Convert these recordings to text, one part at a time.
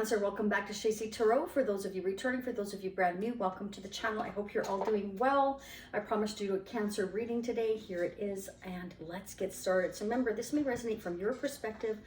Cancer, welcome back to Shacy Tarot. For those of you returning, for those of you brand new, welcome to the channel. I hope you're all doing well. I promised you a Cancer reading today. Here it is, and let's get started. So remember, this may resonate from your perspective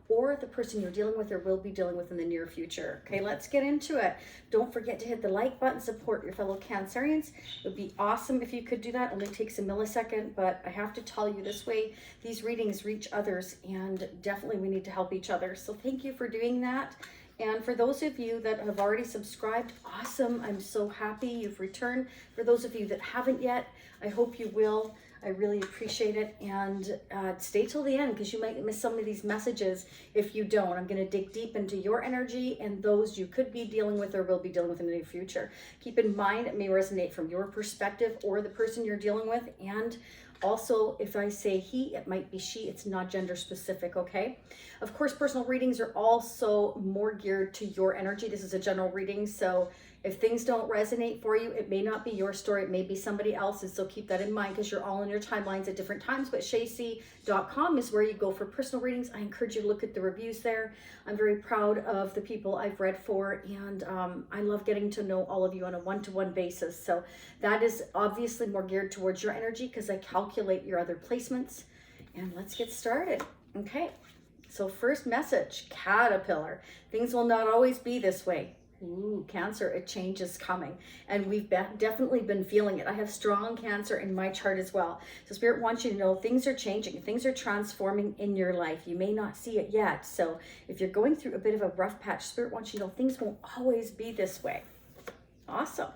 or the person you're dealing with or will be dealing with in the near future. Okay, let's get into it. Don't forget to hit the like button, support your fellow Cancerians. It would be awesome if you could do that. It only takes a millisecond, but I have to tell you, this way these readings reach others, and definitely we need to help each other. So thank you for doing that. And for those of you that have already subscribed, awesome. I'm so happy you've returned. For those of you that haven't yet, I hope you will. I really appreciate it. And stay till the end, because you might miss some of these messages if you don't. I'm going to dig deep into your energy and those you could be dealing with or will be dealing with in the near future. Keep in mind, it may resonate from your perspective or the person you're dealing with. And also, if I say he, it might be she. It's not gender specific, okay? Of course, personal readings are also more geared to your energy. This is a general reading, so if things don't resonate for you, it may not be your story. It may be somebody else's, so keep that in mind, because you're all in your timelines at different times. But shacy.com is where you go for personal readings. I encourage you to look at the reviews there. I'm very proud of the people I've read for, and I love getting to know all of you on a one-to-one basis. So that is obviously more geared towards your energy, because I calculate your other placements. And let's get started. Okay, so first message, Caterpillar. Things will not always be this way. Ooh, Cancer, a change is coming, and we've definitely been feeling it. I have strong Cancer in my chart as well. So Spirit wants you to know things are changing, things are transforming in your life. You may not see it yet. So if you're going through a bit of a rough patch, Spirit wants you to know things won't always be this way. Awesome.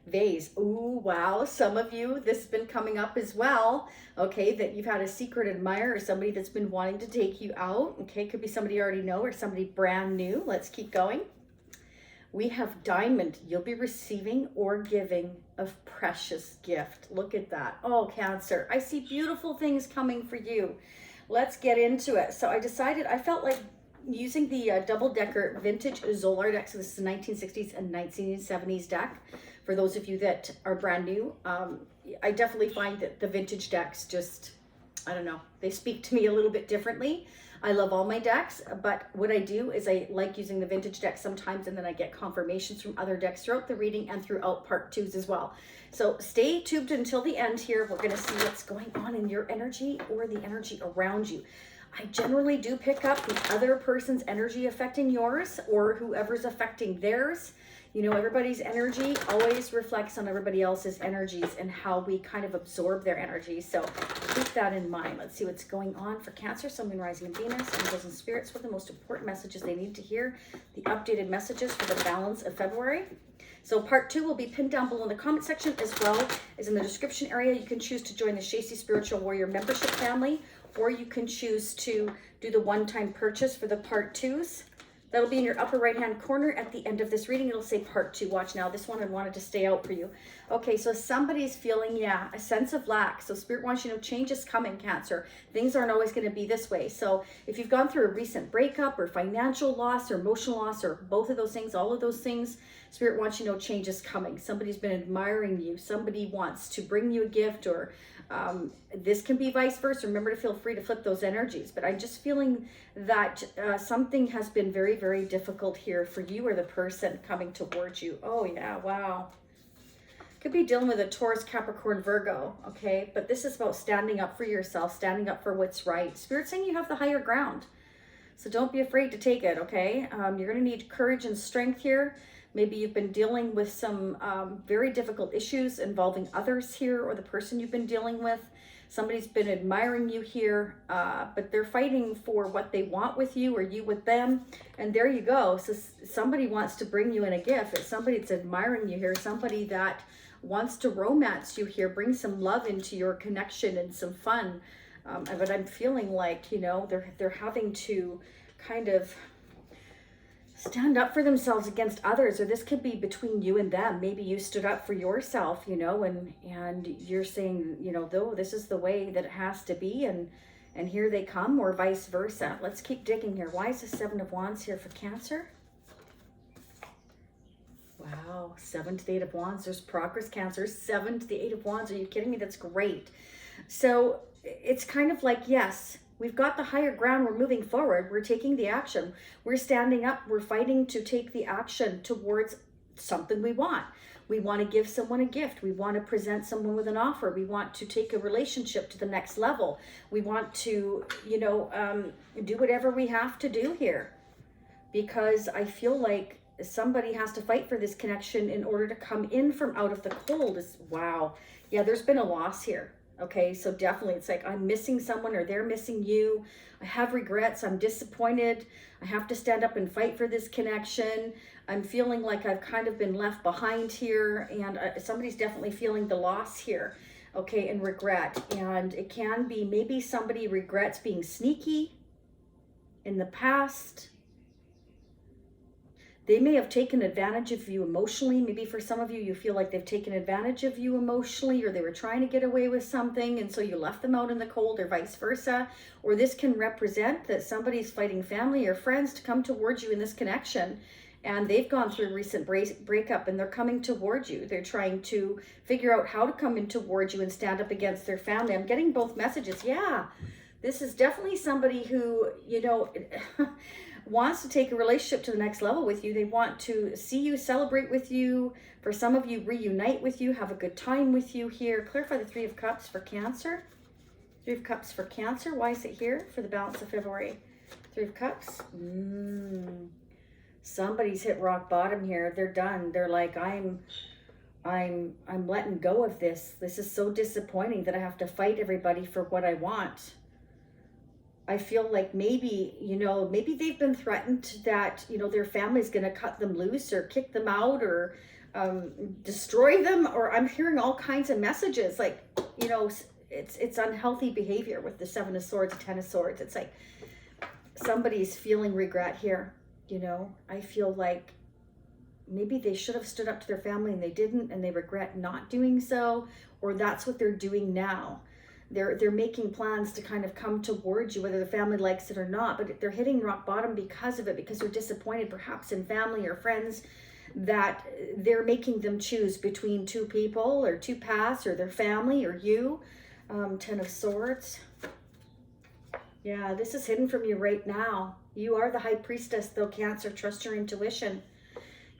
Vase. Ooh, wow. Some of you, this has been coming up as well. Okay, that you've had a secret admirer or somebody that's been wanting to take you out. Okay, could be somebody you already know or somebody brand new. Let's keep going. We have Diamond. You'll be receiving or giving a precious gift. Look at that. Oh, Cancer, I see beautiful things coming for you. Let's get into it. So I decided, I felt like using the double-decker vintage Zolar deck. So this is a 1960s and 1970s deck. For those of you that are brand new, I definitely find that the vintage decks just, I don't know, they speak to me a little bit differently. I love all my decks, but what I do is I like using the vintage deck sometimes, and then I get confirmations from other decks throughout the reading and throughout part twos as well. So stay tuned until the end here. We're going to see what's going on in your energy or the energy around you. I generally do pick up the other person's energy affecting yours or whoever's affecting theirs. You know, everybody's energy always reflects on everybody else's energies and how we kind of absorb their energy. So keep that in mind. Let's see what's going on for Cancer, Sun, Moon, Rising, and Venus, angels and spirits. What are the most important messages they need to hear? The updated messages for the balance of February. So part 2 will be pinned down below in the comment section, as well as in the description area. You can choose to join the Shacy Spiritual Warrior membership family, or you can choose to do the one-time purchase for the part 2s. That'll be in your upper right-hand corner at the end of this reading. It'll say part 2. Watch now. This one I wanted to stay out for you. Okay, so somebody's feeling, a sense of lack. So Spirit wants you to know change is coming, Cancer. Things aren't always going to be this way. So if you've gone through a recent breakup or financial loss or emotional loss or both of those things, all of those things, Spirit wants you to know change is coming. Somebody's been admiring you. Somebody wants to bring you a gift, or this can be vice versa. Remember to feel free to flip those energies. But I'm just feeling that something has been very, very difficult here for you or the person coming towards you. Oh, yeah. Wow. Could be dealing with a Taurus, Capricorn, Virgo. Okay. But this is about standing up for yourself, standing up for what's right. Spirit's saying you have the higher ground. So don't be afraid to take it. Okay. You're going to need courage and strength here. Maybe you've been dealing with some very difficult issues involving others here, or the person you've been dealing with. Somebody's been admiring you here, but they're fighting for what they want with you or you with them. And there you go. So somebody wants to bring you in a gift. It's somebody that's admiring you here, somebody that wants to romance you here, bring some love into your connection and some fun. But I'm feeling like, you know, they're having to kind of stand up for themselves against others, or this could be between you and them. Maybe you stood up for yourself, you know, and you're saying, you know, though this is the way that it has to be, and here they come, or vice versa. Let's keep digging here. Why is the 7 of Wands here for Cancer? Wow, 7 to the 8 of Wands. There's progress, Cancer. 7 to the 8 of Wands. Are you kidding me? That's great. So it's kind of like, yes, We've got the higher ground. We're moving forward. We're taking the action. We're standing up. We're fighting to take the action towards something we want. We want to give someone a gift. We want to present someone with an offer. We want to take a relationship to the next level. We want to, do whatever we have to do here, because I feel like somebody has to fight for this connection in order to come in from out of the cold. Wow. Yeah, there's been a loss here. Okay, so definitely it's like I'm missing someone or they're missing you. I have regrets. I'm disappointed. I have to stand up and fight for this connection. I'm feeling like I've kind of been left behind here, and somebody's definitely feeling the loss here. Okay, and regret. And it can be maybe somebody regrets being sneaky in the past. They may have taken advantage of you emotionally. Maybe for some of you, you feel like they've taken advantage of you emotionally, or they were trying to get away with something, and so you left them out in the cold, or vice versa. Or this can represent that somebody's fighting family or friends to come towards you in this connection, and they've gone through a recent breakup, and they're coming towards you. They're trying to figure out how to come in towards you and stand up against their family. I'm getting both messages. Yeah, this is definitely somebody who, wants to take a relationship to the next level with you. They want to see you, celebrate with you. For some of you, reunite with you, have a good time with you here. Clarify the Three of Cups for Cancer. Three of Cups for Cancer. Why is it here for the balance of February? Three of Cups. Somebody's hit rock bottom here. They're done. They're like, I'm letting go of this. This is so disappointing that I have to fight everybody for what I want. I feel like maybe they've been threatened that, their family's going to cut them loose or kick them out or destroy them. Or I'm hearing all kinds of messages like, it's unhealthy behavior with the Seven of Swords, Ten of Swords. It's like somebody's feeling regret here. I feel like maybe they should have stood up to their family and they didn't, and they regret not doing so, or that's what they're doing now. They're making plans to kind of come towards you, whether the family likes it or not, but they're hitting rock bottom because of it, because they're disappointed perhaps in family or friends that they're making them choose between two people or two paths, or their family or you. Ten of Swords. Yeah, this is hidden from you right now. You are the High Priestess, though, Cancer. Trust your intuition.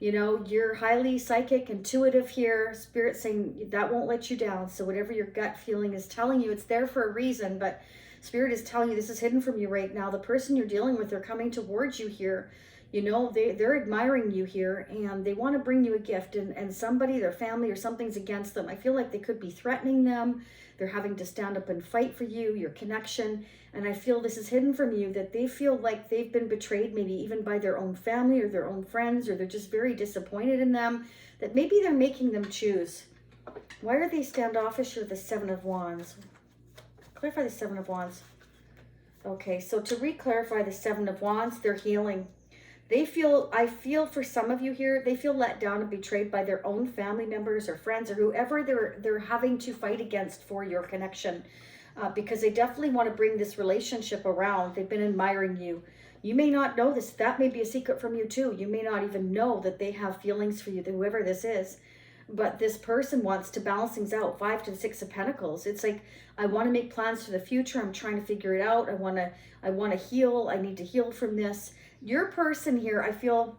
You're highly psychic, intuitive here. Spirit saying that won't let you down. So whatever your gut feeling is telling you, it's there for a reason. But Spirit is telling you this is hidden from you right now. The person you're dealing with, they're coming towards you here. They're admiring you here, and they want to bring you a gift. And somebody, their family or something's against them. I feel like they could be threatening them. They're having to stand up and fight for you, your connection. And I feel this is hidden from you, that they feel like they've been betrayed, maybe even by their own family or their own friends, or they're just very disappointed in them, that maybe they're making them choose. Why are they standoffish with the Seven of Wands? Clarify the Seven of Wands. Okay, so to re-clarify the Seven of Wands, they're healing. I feel for some of you here, they feel let down and betrayed by their own family members or friends or whoever they're having to fight against for your connection, because they definitely want to bring this relationship around. They've been admiring you. You may not know this. That may be a secret from you too. You may not even know that they have feelings for you, whoever this is. But this person wants to balance things out. 5 to the 6 of Pentacles. It's like, I want to make plans for the future. I'm trying to figure it out. I want to heal. I need to heal from this. Your person here, I feel,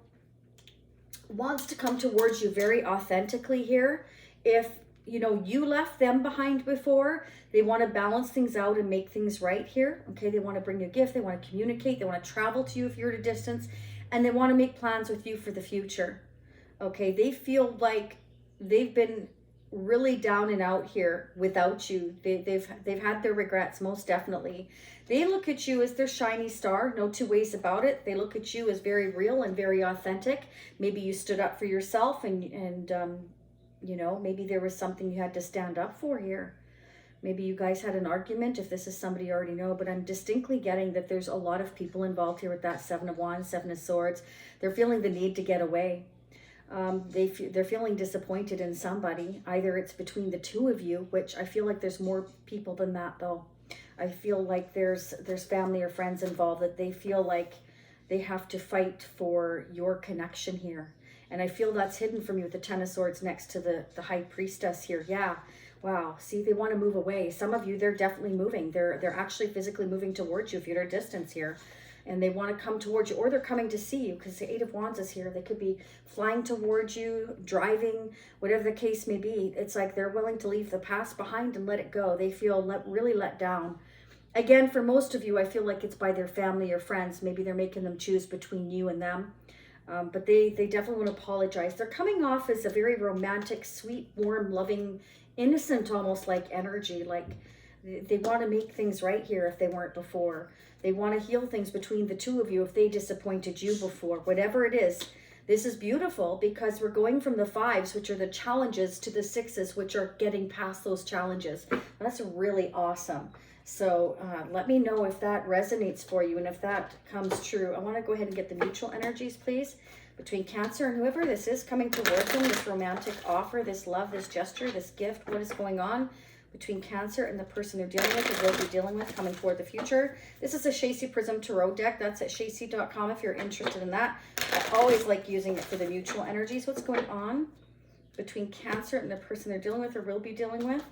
wants to come towards you very authentically here. If, you left them behind before, they want to balance things out and make things right here. Okay, they want to bring you a gift. They want to communicate. They want to travel to you if you're at a distance. And they want to make plans with you for the future. Okay, they feel like they've been really down and out here without you. They've had their regrets, most definitely. They look at you as their shiny star, no two ways about it. They look at you as very real and very authentic. Maybe you stood up for yourself, and maybe there was something you had to stand up for here. Maybe you guys had an argument, if this is somebody you already know, but I'm distinctly getting that there's a lot of people involved here with that Seven of Wands, Seven of Swords. They're feeling the need to get away. They're feeling disappointed in somebody. Either it's between the two of you, which I feel like there's more people than that though. I feel like there's family or friends involved, that they feel like they have to fight for your connection here. And I feel that's hidden from you with the Ten of Swords next to the High Priestess here. Yeah. Wow. See, they want to move away. Some of you, they're definitely moving. They're actually physically moving towards you if you're at a distance here. And they want to come towards you, or they're coming to see you because the Eight of Wands is here. They could be flying towards you, driving, whatever the case may be. It's like they're willing to leave the past behind and let it go. They feel really let down. Again, for most of you, I feel like it's by their family or friends. Maybe they're making them choose between you and them. But they definitely want to apologize. They're coming off as a very romantic, sweet, warm, loving, innocent, almost like energy. Like they want to make things right here if they weren't before. They want to heal things between the two of you if they disappointed you before. Whatever it is, this is beautiful because we're going from the fives, which are the challenges, to the sixes, which are getting past those challenges. That's really awesome. So let me know if that resonates for you and if that comes true. I want to go ahead and get the mutual energies, please, between Cancer and whoever this is coming towards them, this romantic offer, this love, this gesture, this gift. What is going on between Cancer and the person they're dealing with, or will be dealing with, coming toward the future? This is a Shacy Prism Tarot deck. That's at shacy.com if you're interested in that. I always like using it for the mutual energies. What's going on between Cancer and the person they're dealing with or will be dealing with?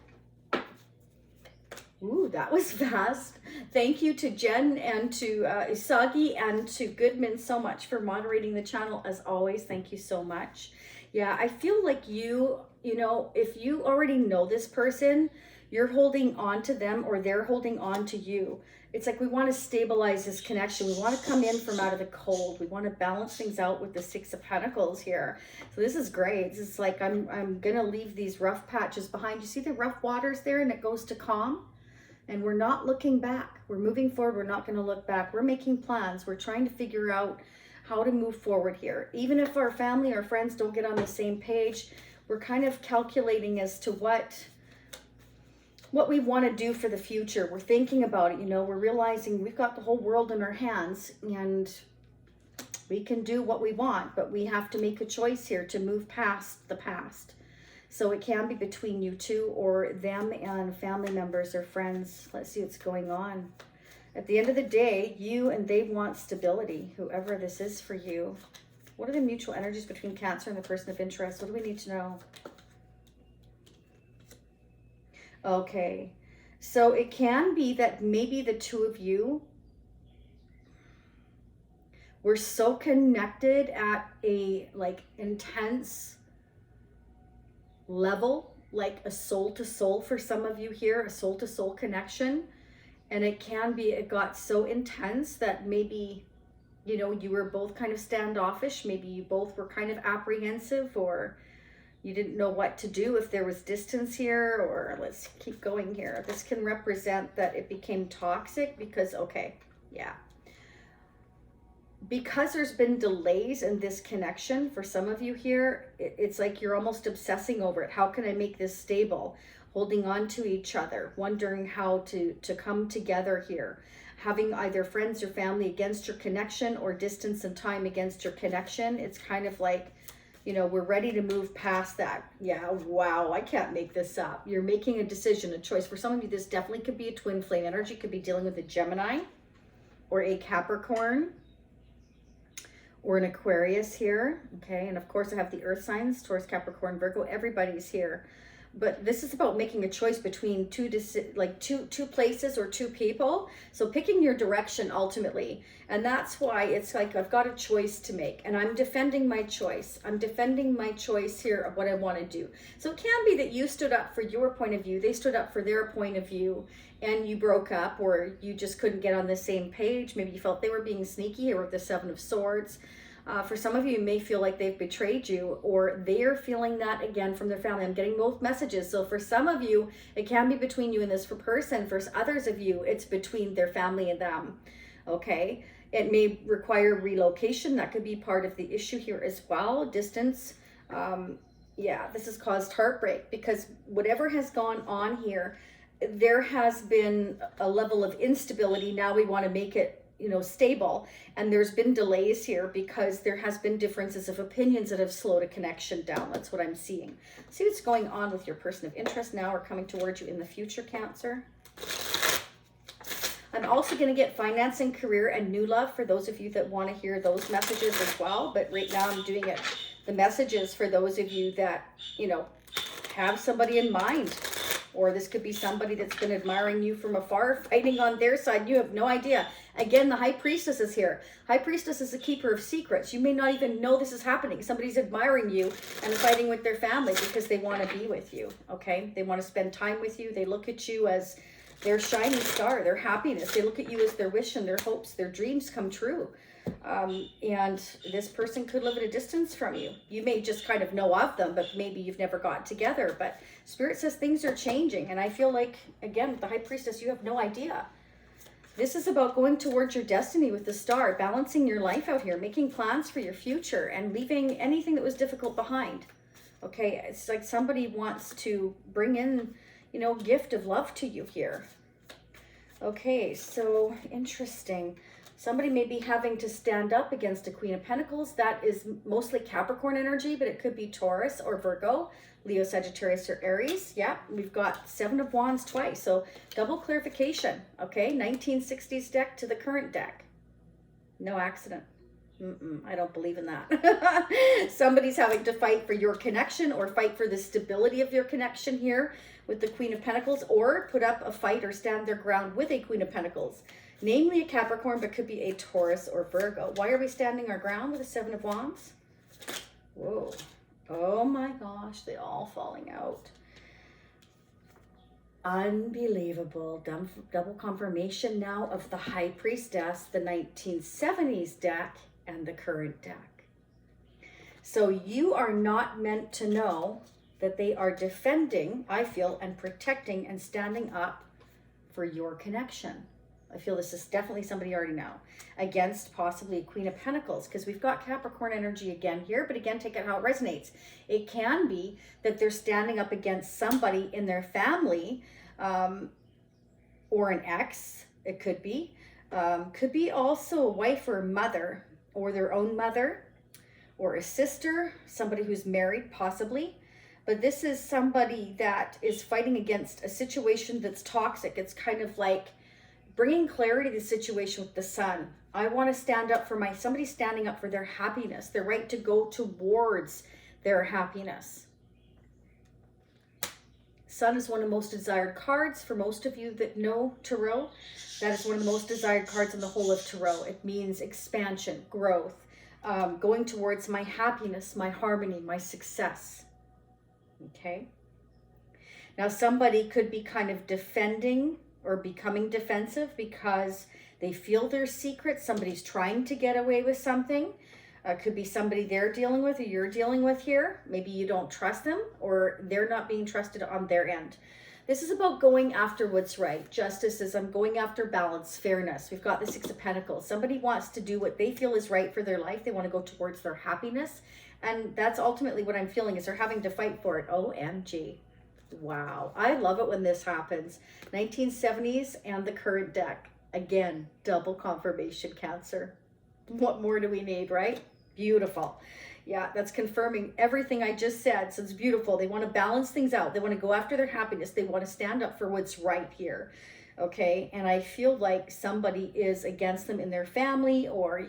Ooh, that was fast. Thank you to Jen and to Isagi and to Goodman so much for moderating the channel as always. Thank you so much. Yeah, I feel like you know, if you already know this person, you're holding on to them or they're holding on to you. It's like we want to stabilize this connection. We want to come in from out of the cold. We want to balance things out with the Six of Pentacles here. So this is great. It's like I'm going to leave these rough patches behind. You see the rough waters there, and it goes to calm? And we're not looking back. We're moving forward. We're not going to look back. We're making plans. We're trying to figure out how to move forward here. Even if our family or friends don't get on the same page, we're kind of calculating as to what we want to do for the future. We're thinking about it. You know, we're realizing we've got the whole world in our hands and we can do what we want, but we have to make a choice here to move past the past. So it can be between you two or them and family members or friends. Let's see what's going on. At the end of the day, you and they want stability, whoever this is for you. What are the mutual energies between Cancer and the person of interest? What do we need to know? Okay, so it can be that maybe the two of you were so connected at a like intense level, like a soul to soul for some of you here, a soul to soul connection. And it can be, it got so intense that maybe, you know, you were both kind of standoffish. Maybe you both were kind of apprehensive, or you didn't know what to do if there was distance here, or let's keep going here. This can represent that it became toxic because, okay, yeah. Because there's been delays in this connection for some of you here, it's like you're almost obsessing over it. How can I make this stable? Holding on to each other, wondering how to come together here. Having either friends or family against your connection or distance and time against your connection. It's kind of like, you know, we're ready to move past that. Yeah, wow, I can't make this up. You're making a decision, a choice. For some of you, this definitely could be a twin flame energy. Could be dealing with a Gemini or a Capricorn or an Aquarius here. Okay, and of course I have the earth signs, Taurus, Capricorn, Virgo. Everybody's here. But this is about making a choice between two places or two people. So picking your direction ultimately. And that's why it's like I've got a choice to make. And I'm defending my choice. I'm defending my choice here of what I want to do. So it can be that you stood up for your point of view. They stood up for their point of view. And you broke up, or you just couldn't get on the same page. Maybe you felt they were being sneaky here with the Seven of Swords. For some of you, may feel like they've betrayed you, or they're feeling that again from their family. I'm getting both messages. So for some of you, it can be between you and this person. For others of you, it's between their family and them. Okay. It may require relocation. That could be part of the issue here as well. Distance. Yeah, this has caused heartbreak because whatever has gone on here, there has been a level of instability. Now we want to make it, you know, stable, and there's been delays here because there has been differences of opinions that have slowed a connection down. That's what I'm seeing. See what's going on with your person of interest now or coming towards you in the future, Cancer. I'm also going to get finance and career and new love for those of you that want to hear those messages as well. But right now I'm doing it, the messages for those of you that, you know, have somebody in mind. Or this could be somebody that's been admiring you from afar, fighting on their side. You have no idea. Again, the High Priestess is here. High Priestess is a keeper of secrets. You may not even know this is happening. Somebody's admiring you and fighting with their family because they want to be with you, okay? They want to spend time with you. They look at you as their shining star, their happiness. They look at you as their wish and their hopes, their dreams come true. And this person could live at a distance from you. You may just kind of know of them, but maybe you've never got together. But Spirit says things are changing. And I feel like, again, with the High Priestess, you have no idea. This is about going towards your destiny with the star, balancing your life out here, making plans for your future, and leaving anything that was difficult behind. Okay, it's like somebody wants to bring in, you know, gift of love to you here. Okay, so interesting. Somebody may be having to stand up against a Queen of Pentacles. That is mostly Capricorn energy, but it could be Taurus or Virgo, Leo, Sagittarius, or Aries. Yeah, we've got Seven of Wands twice. So double clarification, okay? 1960s deck to the current deck. No accident. I don't believe in that. Somebody's having to fight for your connection or fight for the stability of your connection here with the Queen of Pentacles, or put up a fight or stand their ground with a Queen of Pentacles. Namely a Capricorn, but could be a Taurus or Virgo. Why are we standing our ground with a Seven of Wands? Whoa. Oh my gosh, they all falling out. Unbelievable. Double confirmation now of the High Priestess, the 1970s deck, and the current deck. So you are not meant to know that they are defending, I feel, and protecting and standing up for your connection. I feel this is definitely somebody you already know, against possibly a Queen of Pentacles, because we've got Capricorn energy again here, but again, take it how it resonates. It can be that they're standing up against somebody in their family, or an ex, it could be. Could be also a wife or a mother, or their own mother, or a sister, somebody who's married possibly. But this is somebody that is fighting against a situation that's toxic. It's kind of like bringing clarity to the situation with the Sun. I want to stand up for somebody's standing up for their happiness, their right to go towards their happiness. Sun is one of the most desired cards for most of you that know Tarot. That is one of the most desired cards in the whole of Tarot. It means expansion, growth, going towards my happiness, my harmony, my success. Okay. Now somebody could be kind of defending or becoming defensive because they feel their secret. Somebody's trying to get away with something. Could be somebody they're dealing with or you're dealing with here. Maybe you don't trust them or they're not being trusted on their end. This is about going after what's right. Justice is I'm going after balance, fairness. We've got the Six of Pentacles. Somebody wants to do what they feel is right for their life. They want to go towards their happiness. And that's ultimately what I'm feeling is they're having to fight for it. OMG. Wow. I love it when this happens. 1970s and the current deck. Again, double confirmation, Cancer. What more do we need, right? Beautiful. Yeah, that's confirming everything I just said. So it's beautiful. They want to balance things out. They want to go after their happiness. They want to stand up for what's right here. Okay. And I feel like somebody is against them in their family or...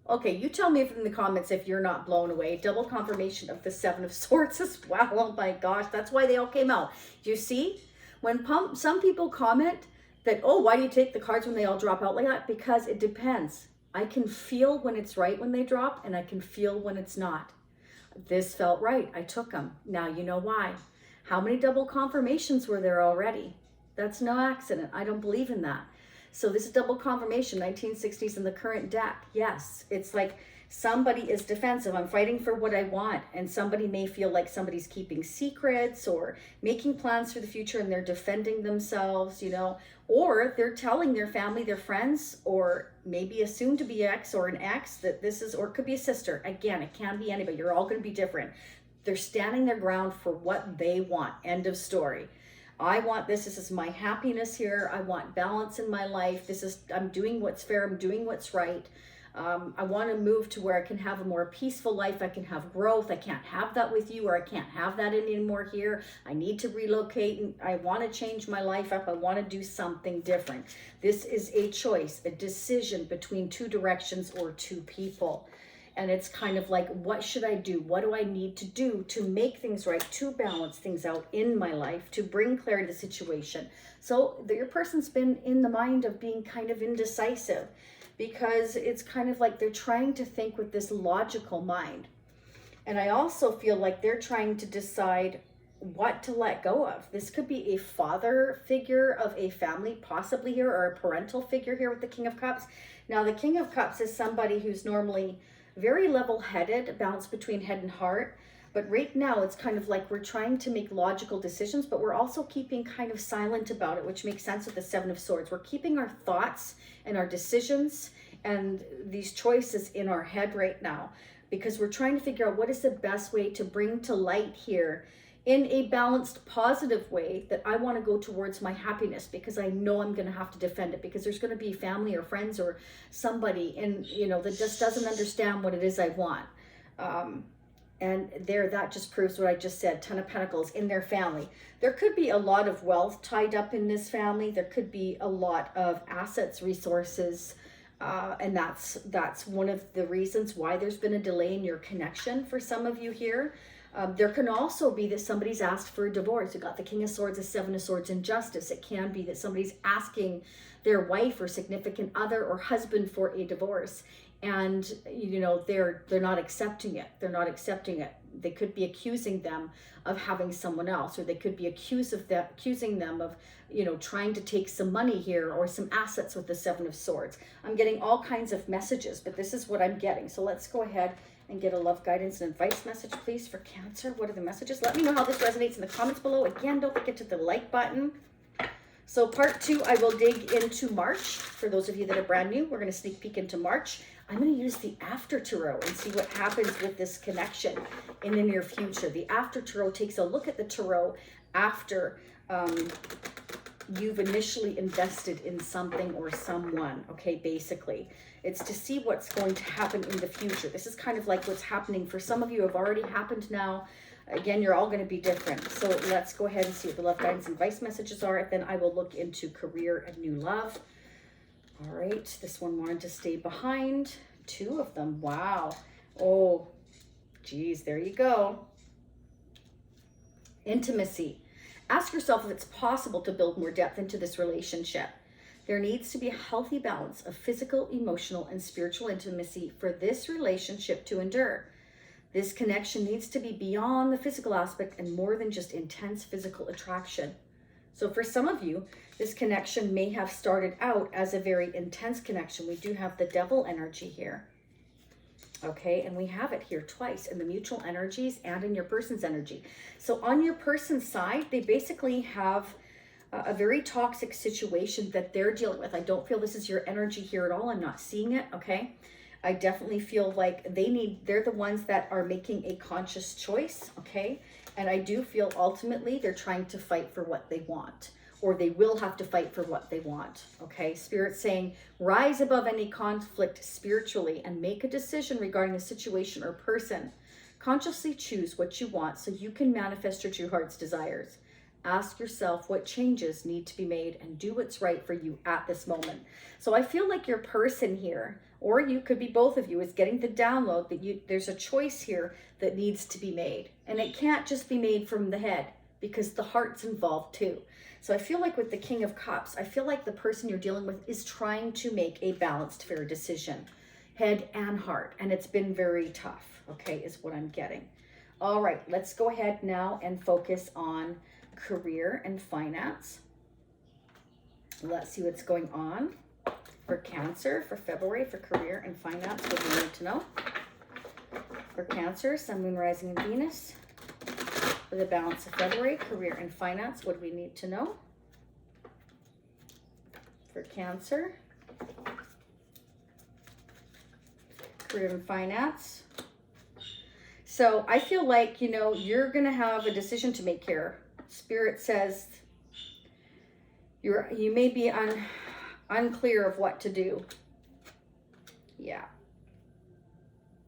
Okay, you tell me in the comments if you're not blown away. Double confirmation of the Seven of Swords as well. Oh my gosh, that's why they all came out. Do you see? When some people comment that, oh, why do you take the cards when they all drop out like that? Because it depends. I can feel when it's right when they drop, and I can feel when it's not. This felt right. I took them. Now you know why. How many double confirmations were there already? That's no accident. I don't believe in that. So this is double confirmation, 1960s in the current deck. Yes, it's like somebody is defensive. I'm fighting for what I want. And somebody may feel like somebody's keeping secrets or making plans for the future and they're defending themselves, you know, or they're telling their family, their friends, or maybe a soon-to-be ex or an ex that this is, or it could be a sister. Again, it can be anybody. You're all going to be different. They're standing their ground for what they want. End of story. I want this. This is my happiness here. I want balance in my life. I'm doing what's fair. I'm doing what's right. I want to move to where I can have a more peaceful life. I can have growth. I can't have that with you, or I can't have that anymore here. I need to relocate and I want to change my life up. I want to do something different. This is a choice, a decision between two directions or two people. And it's kind of like, what should I do? What do I need to do to make things right, to balance things out in my life, to bring clarity to the situation? So your person's been in the mind of being kind of indecisive, because it's kind of like they're trying to think with this logical mind. And I also feel like they're trying to decide what to let go of. This could be a father figure of a family, possibly here, or a parental figure here with the King of Cups. Now, the King of Cups is somebody who's normally very level-headed, balanced between head and heart. But right now, it's kind of like we're trying to make logical decisions, but we're also keeping kind of silent about it, which makes sense with the Seven of Swords. We're keeping our thoughts and our decisions and these choices in our head right now, because we're trying to figure out what is the best way to bring to light here in a balanced, positive way that I want to go towards my happiness, because I know I'm going to have to defend it, because there's going to be family or friends or somebody that just doesn't understand what it is I want. And that just proves what I just said. 10 of Pentacles in their family. There could be a lot of wealth tied up in this family. There could be a lot of assets, resources, and that's one of the reasons why there's been a delay in your connection for some of you here. There can also be that somebody's asked for a divorce. You got the King of Swords, the Seven of Swords, and Justice. It can be that somebody's asking their wife or significant other or husband for a divorce, and they're not accepting it. They're not accepting it. They could be accusing them of having someone else, or they could be accusing them of trying to take some money here or some assets with the Seven of Swords. I'm getting all kinds of messages, but this is what I'm getting. So let's go ahead and get a love guidance and advice message, please, for Cancer. What are the messages? Let me know how this resonates in the comments below. Again, don't forget to hit the like button. So part 2, I will dig into March. For those of you that are brand new, we're going to sneak peek into March. I'm going to use the After Tarot and see what happens with this connection in the near future. The After Tarot takes a look at the Tarot after you've initially invested in something or someone, okay, basically. It's to see what's going to happen in the future. This is kind of like what's happening for some of you have already happened now. Again, you're all going to be different. So let's go ahead and see what the love guidance and advice messages are. Then I will look into career and new love. All right, this one wanted to stay behind. 2 of them, wow. Oh, geez, there you go. Intimacy. Ask yourself if it's possible to build more depth into this relationship. There needs to be a healthy balance of physical, emotional, and spiritual intimacy for this relationship to endure. This connection needs to be beyond the physical aspect and more than just intense physical attraction. So for some of you, this connection may have started out as a very intense connection. We do have the Devil energy here. Okay, and we have it here twice in the mutual energies and in your person's energy. So on your person's side, they basically have a very toxic situation that they're dealing with. I don't feel this is your energy here at all. I'm not seeing it, okay? I definitely feel like they're the ones that are making a conscious choice, okay? And I do feel ultimately they're trying to fight for what they want, or they will have to fight for what they want, okay? Spirit's saying, rise above any conflict spiritually and make a decision regarding a situation or person. Consciously choose what you want so you can manifest your true heart's desires. Ask yourself what changes need to be made and do what's right for you at this moment. So I feel like your person here, or you could be both of you, is getting the download that there's a choice here that needs to be made. And it can't just be made from the head, because the heart's involved too. So I feel like with the King of Cups, I feel like the person you're dealing with is trying to make a balanced, fair decision, head and heart. And it's been very tough, okay, is what I'm getting. All right, let's go ahead now and focus on career and finance. Let's see what's going on for Cancer for February for career and finance. What do we need to know? For Cancer, Sun, Moon, Rising, and Venus. For the balance of February, career and finance, what do we need to know? For Cancer, career and finance. So I feel like, you're going to have a decision to make here. Spirit says you may be unclear of what to do. Yeah.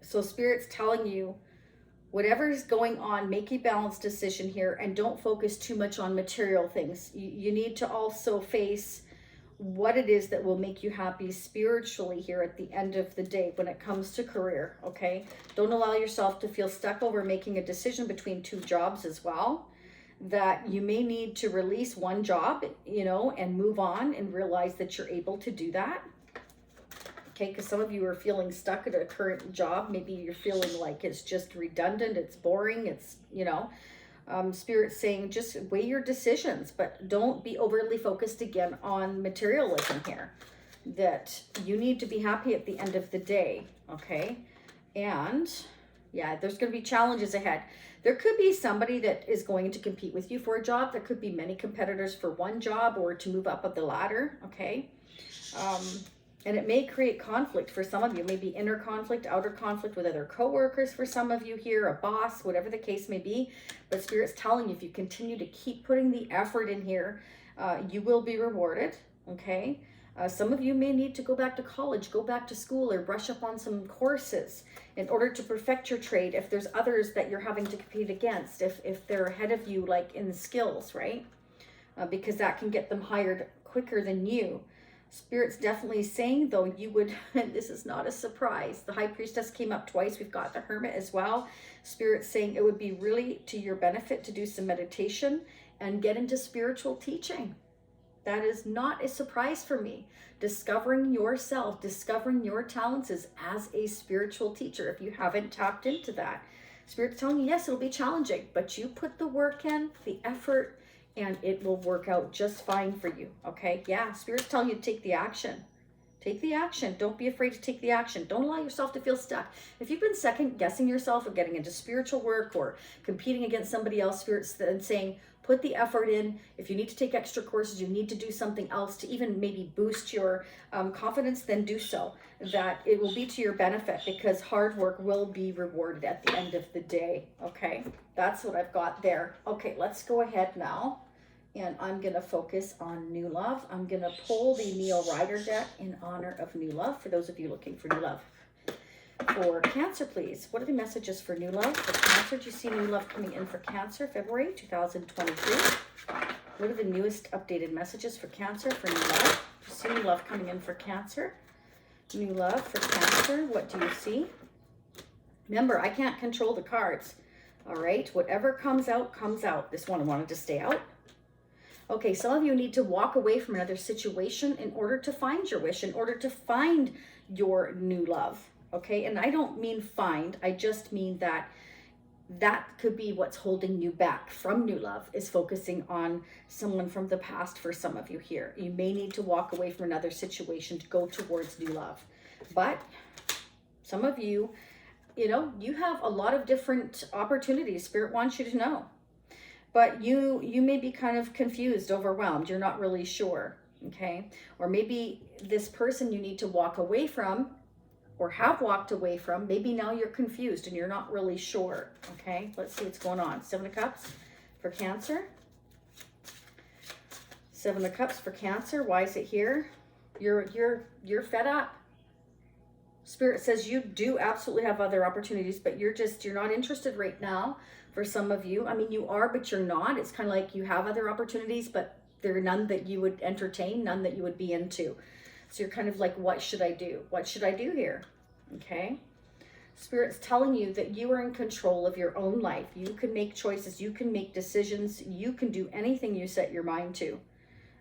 So Spirit's telling you, whatever is going on, make a balanced decision here and don't focus too much on material things. You need to also face what it is that will make you happy spiritually here at the end of the day when it comes to career, okay? Don't allow yourself to feel stuck over making a decision between 2 jobs as well, that you may need to release one job, you know, and move on and realize that you're able to do that. Okay, because some of you are feeling stuck at a current job. Maybe you're feeling like it's just redundant, it's boring, it's, you know, Spirit's saying just weigh your decisions, but don't be overly focused again on materialism here. That you need to be happy at the end of the day, okay? And yeah, there's going to be challenges ahead. There could be somebody that is going to compete with you for a job. There could be many competitors for one job or to move up the ladder, okay? And it may create conflict for some of you, maybe inner conflict, outer conflict with other coworkers for some of you here, a boss, whatever the case may be. But Spirit's telling you, if you continue to keep putting the effort in here, you will be rewarded, okay? Some of you may need to go back to college, go back to school, or brush up on some courses in order to perfect your trade if there's others that you're having to compete against, if they're ahead of you, like in skills, right? Because that can get them hired quicker than you. Spirit's definitely saying, though, you would, and this is not a surprise, the High Priestess came up twice. We've got the Hermit as well. Spirit's saying it would be really to your benefit to do some meditation and get into spiritual teaching. That is not a surprise for me. Discovering yourself, discovering your talents is as a spiritual teacher. If you haven't tapped into that, Spirit's telling you, yes, it'll be challenging, but you put the work in, the effort, and it will work out just fine for you, okay? Yeah, Spirit's telling you to take the action. Take the action. Don't be afraid to take the action. Don't allow yourself to feel stuck. If you've been second guessing yourself or getting into spiritual work or competing against somebody else, Spirit's then saying, put the effort in. If you need to take extra courses, you need to do something else to even maybe boost your confidence, then do so. That it will be to your benefit because hard work will be rewarded at the end of the day, okay? That's what I've got there. Okay, let's go ahead now. And I'm going to focus on new love. I'm going to pull the Neo Rider deck in honor of new love for those of you looking for new love. For Cancer, please. What are the messages for new love? For Cancer, do you see new love coming in for Cancer, February 2023? What are the newest updated messages for Cancer for new love? Do you see new love coming in for Cancer? New love for Cancer, what do you see? Remember, I can't control the cards. All right, whatever comes out, comes out. This one wanted to stay out. Okay, some of you need to walk away from another situation in order to find your wish, in order to find your new love, okay? And I don't mean find, I just mean that could be what's holding you back from new love, is focusing on someone from the past for some of you here. You may need to walk away from another situation to go towards new love. But some of you, you know, you have a lot of different opportunities Spirit wants you to know. But you may be kind of confused, overwhelmed. You're not really sure, okay? Or maybe this person you need to walk away from or have walked away from, maybe now you're confused and you're not really sure, okay? Let's see what's going on. 7 of Cups for Cancer. 7 of Cups for Cancer. Why is it here? You're fed up. Spirit says you do absolutely have other opportunities, but you're not interested right now. For some of you, I mean, you are, but you're not. It's kind of like you have other opportunities, but there are none that you would entertain, none that you would be into. So you're kind of like, what should I do? What should I do here? Okay. Spirit's telling you that you are in control of your own life. You can make choices. You can make decisions. You can do anything you set your mind to.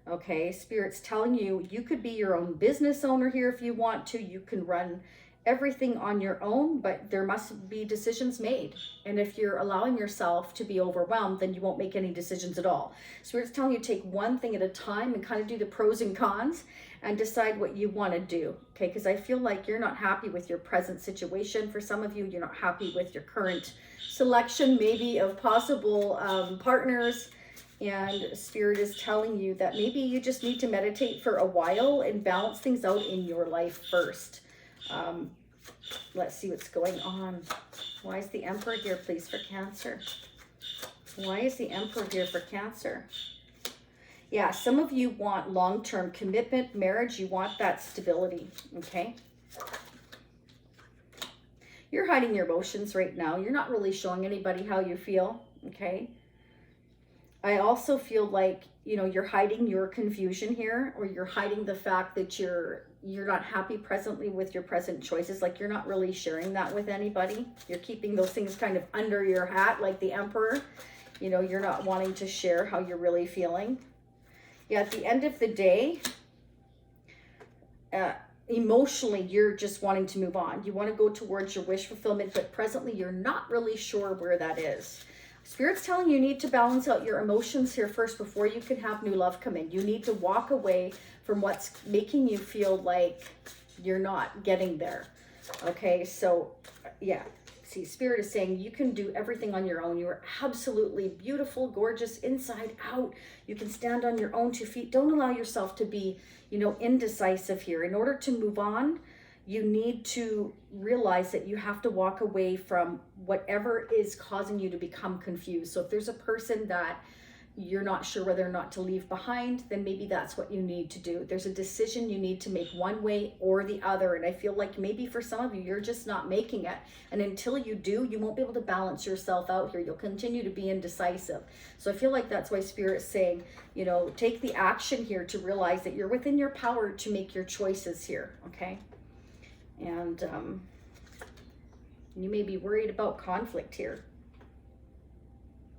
Okay. Spirit's telling you, you could be your own business owner here if you want to. You can run everything on your own, but there must be decisions made. And if you're allowing yourself to be overwhelmed, then you won't make any decisions at all. Spirit's telling you take one thing at a time and kind of do the pros and cons and decide what you want to do. Okay, because I feel like you're not happy with your present situation. For some of you, you're not happy with your current selection, maybe of possible partners. And Spirit is telling you that maybe you just need to meditate for a while and balance things out in your life first. Let's see what's going on. Why is the Emperor here, please, for Cancer? Why is the Emperor here for Cancer? Yeah, some of you want long-term commitment, marriage. You want that stability, okay? You're hiding your emotions right now. You're not really showing anybody how you feel, okay? I also feel like, you know, you're hiding your confusion here, or you're hiding the fact that you're not happy presently with your present choices. Like you're not really sharing that with anybody. You're keeping those things kind of under your hat, like the Emperor. You know, you're not wanting to share how you're really feeling. Yeah, at the end of the day, emotionally, you're just wanting to move on. You want to go towards your wish fulfillment, but presently you're not really sure where that is. Spirit's telling you need to balance out your emotions here first before you can have new love come in. You need to walk away from what's making you feel like you're not getting there. Okay, so yeah. See, Spirit is saying you can do everything on your own. You are absolutely beautiful, gorgeous, inside out. You can stand on your own 2 feet. Don't allow yourself to be, you know, indecisive here. In order to move on, you need to realize that you have to walk away from whatever is causing you to become confused. So if there's a person that you're not sure whether or not to leave behind, then maybe that's what you need to do. There's a decision you need to make one way or the other. And I feel like maybe for some of you, you're just not making it. And until you do, you won't be able to balance yourself out here. You'll continue to be indecisive. So I feel like that's why Spirit's saying, you know, take the action here to realize that you're within your power to make your choices here, okay? And you may be worried about conflict here.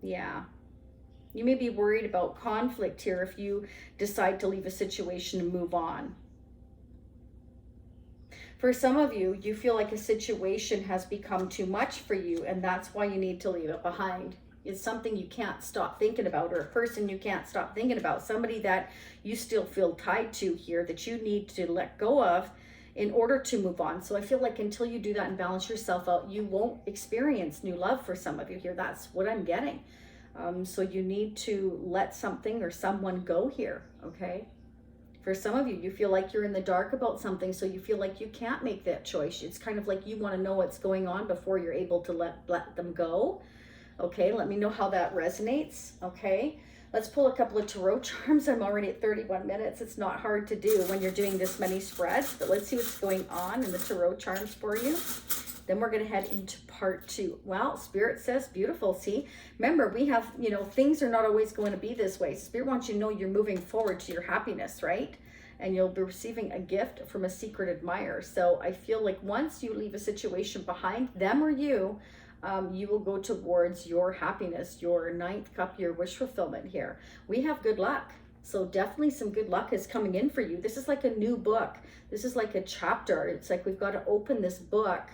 Yeah. You may be worried about conflict here if you decide to leave a situation and move on. For some of you, you feel like a situation has become too much for you, and that's why you need to leave it behind. It's something you can't stop thinking about, or a person you can't stop thinking about, somebody that you still feel tied to here that you need to let go of in order to move on. So I feel like until you do that and balance yourself out, you won't experience new love for some of you here. That's what I'm getting. So you need to let something or someone go here, okay? For some of you, you feel like you're in the dark about something, so you feel like you can't make that choice. It's kind of like you want to know what's going on before you're able to let them go. Okay, let me know how that resonates, okay? Let's pull a couple of tarot charms. I'm already at 31 minutes. It's not hard to do when you're doing this many spreads, but let's see what's going on in the tarot charms for you. Then we're going to head into part 2. Well, Spirit says, beautiful. See, remember, we have, you know, things are not always going to be this way. Spirit wants you to know you're moving forward to your happiness, right? And you'll be receiving a gift from a secret admirer. So I feel like once you leave a situation behind, them or you will go towards your happiness, your 9th cup, your wish fulfillment here. We have good luck. So definitely some good luck is coming in for you. This is like a new book. This is like a chapter. It's like we've got to open this book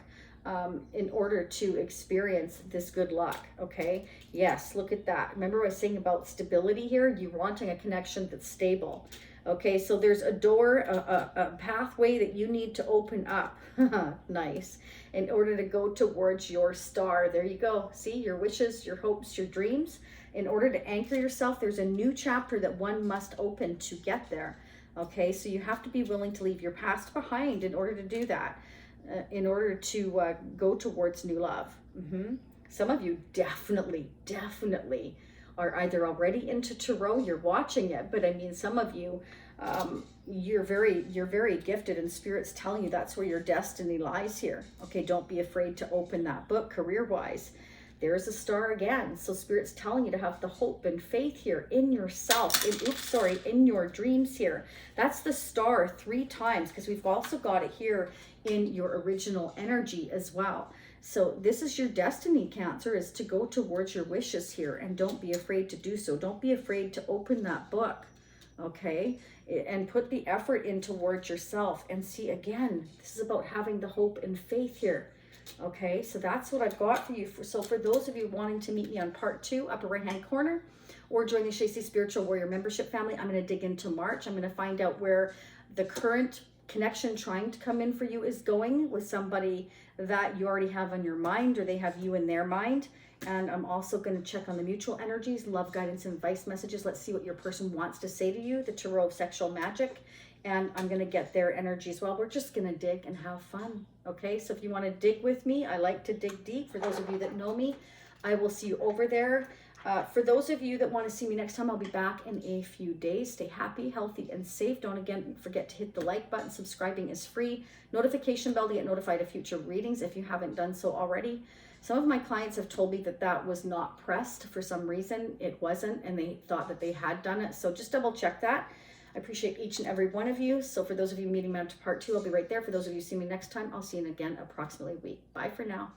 in order to experience this good luck, okay? Yes, look at that. Remember I was saying about stability here? You're wanting a connection that's stable, okay? So there's a door, a pathway that you need to open up, nice, in order to go towards your star. There you go. See, your wishes, your hopes, your dreams. In order to anchor yourself, there's a new chapter that one must open to get there, okay? So you have to be willing to leave your past behind in order to do that. In order to go towards new love. Some of you definitely are either already into tarot, you're watching it, but I mean, some of you, you're very gifted, and Spirit's telling you that's where your destiny lies here. Okay, don't be afraid to open that book career-wise. There's a star again. So Spirit's telling you to have the hope and faith here in yourself, in your dreams here. That's the star 3 times, because we've also got it here in your original energy as well. So this is your destiny, Cancer, is to go towards your wishes here, and don't be afraid to do so. Don't be afraid to open that book, okay? And put the effort in towards yourself. And see, again, this is about having the hope and faith here. Okay, so that's what I've got for you. So for those of you wanting to meet me on part 2, upper right hand corner, or join the Shacey Spiritual Warrior membership family, I'm going to dig into March. I'm going to find out where the current connection trying to come in for you is going with somebody that you already have on your mind, or they have you in their mind. And I'm also going to check on the mutual energies, love, guidance, and advice messages. Let's see what your person wants to say to you, the Tarot of Sexual Magic. And I'm going to get their energy as well. We're just going to dig and have fun. Okay, so if you want to dig with me, I like to dig deep. For those of you that know me, I will see you over there. For those of you that want to see me next time, I'll be back in a few days. Stay happy, healthy, and safe. Don't again forget to hit the like button. Subscribing is free. Notification bell to get notified of future readings if you haven't done so already. Some of my clients have told me that that was not pressed for some reason. It wasn't, and they thought that they had done it. So just double check that. I appreciate each and every one of you. So for those of you meeting me up to part 2, I'll be right there. For those of you who see me next time, I'll see you again approximately a week. Bye for now.